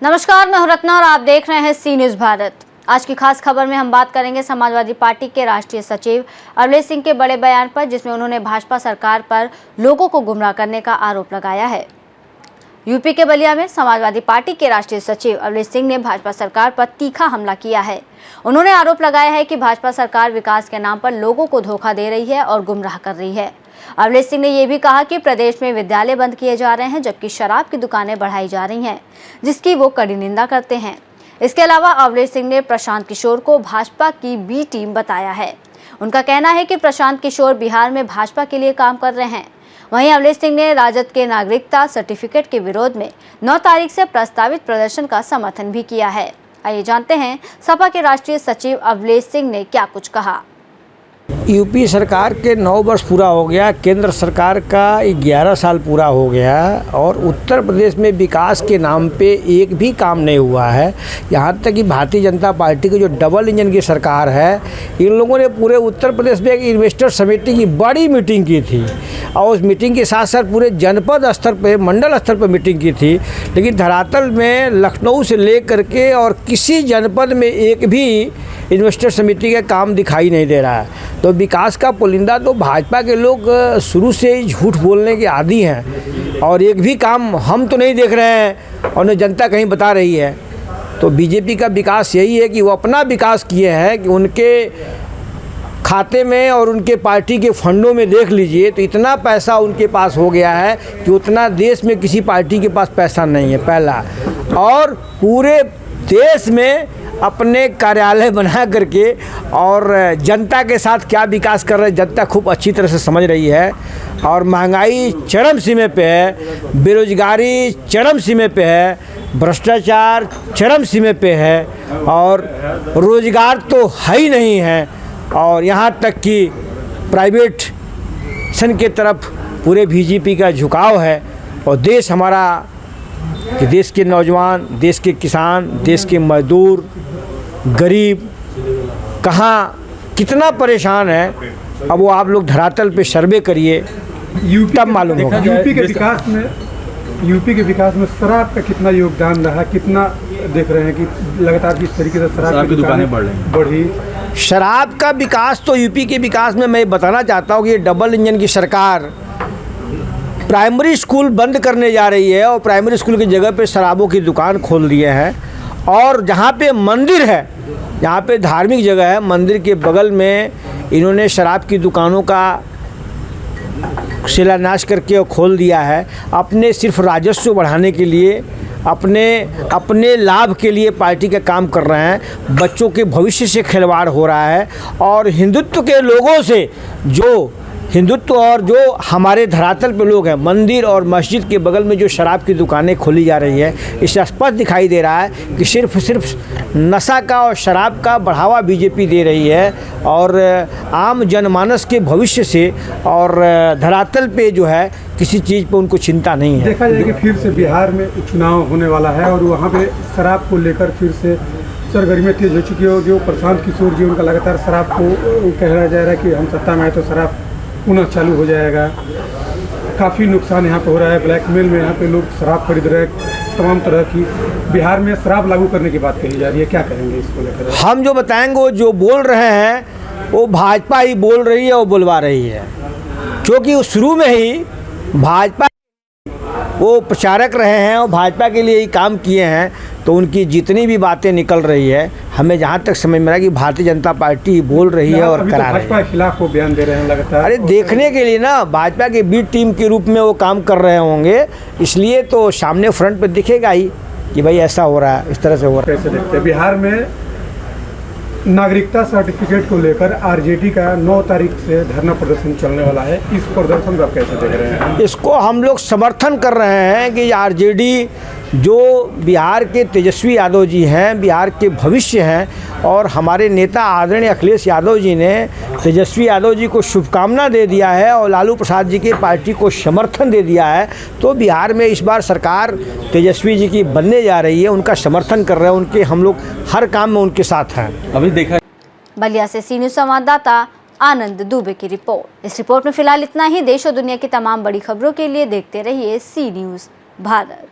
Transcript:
नमस्कार, मैं हूं रत्ना और आप देख रहे हैं सी न्यूज भारत। आज की खास खबर में हम बात करेंगे समाजवादी पार्टी के राष्ट्रीय सचिव अवलेश सिंह के बड़े बयान पर, जिसमें उन्होंने भाजपा सरकार पर लोगों को गुमराह करने का आरोप लगाया है। यूपी के बलिया में समाजवादी पार्टी के राष्ट्रीय सचिव अवलेश सिंह ने भाजपा सरकार पर तीखा हमला किया है। उन्होंने आरोप लगाया है कि भाजपा सरकार विकास के नाम पर लोगों को धोखा दे रही है और गुमराह कर रही है। अवलेश सिंह ने यह भी कहा कि प्रदेश में विद्यालय बंद किए जा रहे हैं, जबकि शराब की दुकानें बढ़ाई जा रही हैं, जिसकी वो कड़ी निंदा करते हैं। इसके अलावा अवलेश सिंह ने प्रशांत किशोर को भाजपा की बी टीम बताया है। उनका कहना है कि प्रशांत किशोर बिहार में भाजपा के लिए काम कर रहे हैं। वहीं अवलेश सिंह ने राजद के नागरिकता सर्टिफिकेट के विरोध में 9 तारीख से प्रस्तावित प्रदर्शन का समर्थन भी किया है। आइए जानते हैं सपा के राष्ट्रीय सचिव अवलेश सिंह ने क्या कुछ कहा। यूपी सरकार के 9 वर्ष पूरा हो गया, केंद्र सरकार का 11 साल पूरा हो गया और उत्तर प्रदेश में विकास के नाम पे एक भी काम नहीं हुआ है। यहाँ तक कि भारतीय जनता पार्टी की जो डबल इंजन की सरकार है, इन लोगों ने पूरे उत्तर प्रदेश में एक इन्वेस्टर समिति की बड़ी मीटिंग की थी और उस मीटिंग के साथ साथ पूरे जनपद स्तर पे, मंडल स्तर पर मीटिंग की थी। लेकिन धरातल में लखनऊ से लेकर के और किसी जनपद में एक भी इन्वेस्टर समिति का काम दिखाई नहीं दे रहा है। तो विकास का पुलिंदा तो भाजपा के लोग शुरू से ही झूठ बोलने के आदी हैं और एक भी काम हम तो नहीं देख रहे हैं और न जनता कहीं बता रही है। तो बीजेपी का विकास यही है कि वो अपना विकास किए हैं कि उनके खाते में और उनके पार्टी के फंडों में देख लीजिए तो इतना पैसा उनके पास हो गया है कि उतना देश में किसी पार्टी के पास पैसा नहीं है, पहला। और पूरे देश में अपने कार्यालय बना करके और जनता के साथ क्या विकास कर रहे हैं जनता खूब अच्छी तरह से समझ रही है। और महंगाई चरम सीमे पे है, बेरोजगारी चरम सीमे पे है, भ्रष्टाचार चरम सीमे पे है और रोजगार तो है ही नहीं है। और यहाँ तक कि प्राइवेट सन के तरफ पूरे बीजेपी का झुकाव है। और देश हमारा कि देश के नौजवान, देश के किसान, देश के मजदूर, गरीब कहाँ कितना परेशान है, अब वो आप लोग धरातल पे सर्वे करिए तब मालूम होगा। यूपी के विकास में शराब का कितना योगदान रहा, कितना देख रहे हैं कि लगातार किस तरीके से शराब की दुकानें बढ़ी। शराब का विकास तो यूपी के विकास में मैं बताना चाहता हूँ कि ये डबल इंजन की सरकार प्राइमरी स्कूल बंद करने जा रही है और प्राइमरी स्कूल की जगह पे शराबों की दुकान खोल दिए हैं। और जहाँ पे मंदिर है, जहाँ पे धार्मिक जगह है, मंदिर के बगल में इन्होंने शराब की दुकानों का शिलान्यास करके और खोल दिया है। अपने सिर्फ राजस्व बढ़ाने के लिए, अपने लाभ के लिए पार्टी का काम कर रहे हैं। बच्चों के भविष्य से खिलवाड़ हो रहा है और हिंदुत्व के लोगों से, जो हिंदुत्व और जो हमारे धरातल पे लोग हैं, मंदिर और मस्जिद के बगल में जो शराब की दुकानें खोली जा रही है, इससे स्पष्ट दिखाई दे रहा है कि सिर्फ नशा का और शराब का बढ़ावा बीजेपी दे रही है और आम जनमानस के भविष्य से और धरातल पे जो है किसी चीज़ पे उनको चिंता नहीं है। देखा जाए कि फिर से बिहार में चुनाव होने वाला है और वहाँ पे शराब को लेकर फिर से सरगर्मियाँ तेज हो चुकी है। जो प्रशांत किशोर जी, उनका लगातार शराब को कहना जा रहा है कि हम सत्ता में आए तो शराब पुनः चालू हो जाएगा। काफ़ी नुकसान यहाँ पे हो रहा है, ब्लैकमेल में यहाँ पे लोग शराब खरीद रहे हैं, तमाम तरह की बिहार में शराब लागू करने की बात कही जा रही है। क्या कहेंगे इसको लेकर? हम जो बताएंगे, वो जो बोल रहे हैं वो भाजपा ही बोल रही है, वो बुलवा रही है, क्योंकि शुरू में ही भाजपा वो प्रचारक रहे हैं और भाजपा के लिए ही काम किए हैं। तो उनकी जितनी भी बातें निकल रही है, हमें जहाँ तक समझ में आ रहा है कि भारतीय जनता पार्टी बोल रही है और करा रही है। भाजपा के खिलाफ वो बयान दे रहे हैं लगातार। अरे देखने के लिए ना, भाजपा के बी टीम के रूप में वो काम कर रहे होंगे, इसलिए तो सामने फ्रंट पे दिखेगा ही कि भाई ऐसा हो रहा है, इस तरह से हो रहा है। कैसे देखते हैं बिहार में नागरिकता सर्टिफिकेट को लेकर आरजेडी का 9 तारीख से धरना प्रदर्शन चलने वाला है, इस प्रदर्शन को आप कैसे देख रहे हैं? इसको हम लोग समर्थन कर रहे हैं कि आरजेडी जो बिहार के तेजस्वी यादव जी हैं, बिहार के भविष्य हैं और हमारे नेता आदरणीय अखिलेश यादव जी ने तेजस्वी यादव जी को शुभकामना दे दिया है और लालू प्रसाद जी की पार्टी को समर्थन दे दिया है। तो बिहार में इस बार सरकार तेजस्वी जी की बनने जा रही है, उनका समर्थन कर रहे हैं, उनके हम लोग हर काम में उनके साथ हैं। अभी देखा। बलिया से सी न्यूज़ संवाददाता आनंद दुबे की रिपोर्ट। इस रिपोर्ट में फिलहाल इतना ही। देश और दुनिया की तमाम बड़ी खबरों के लिए देखते रहिए सी न्यूज़ भारत।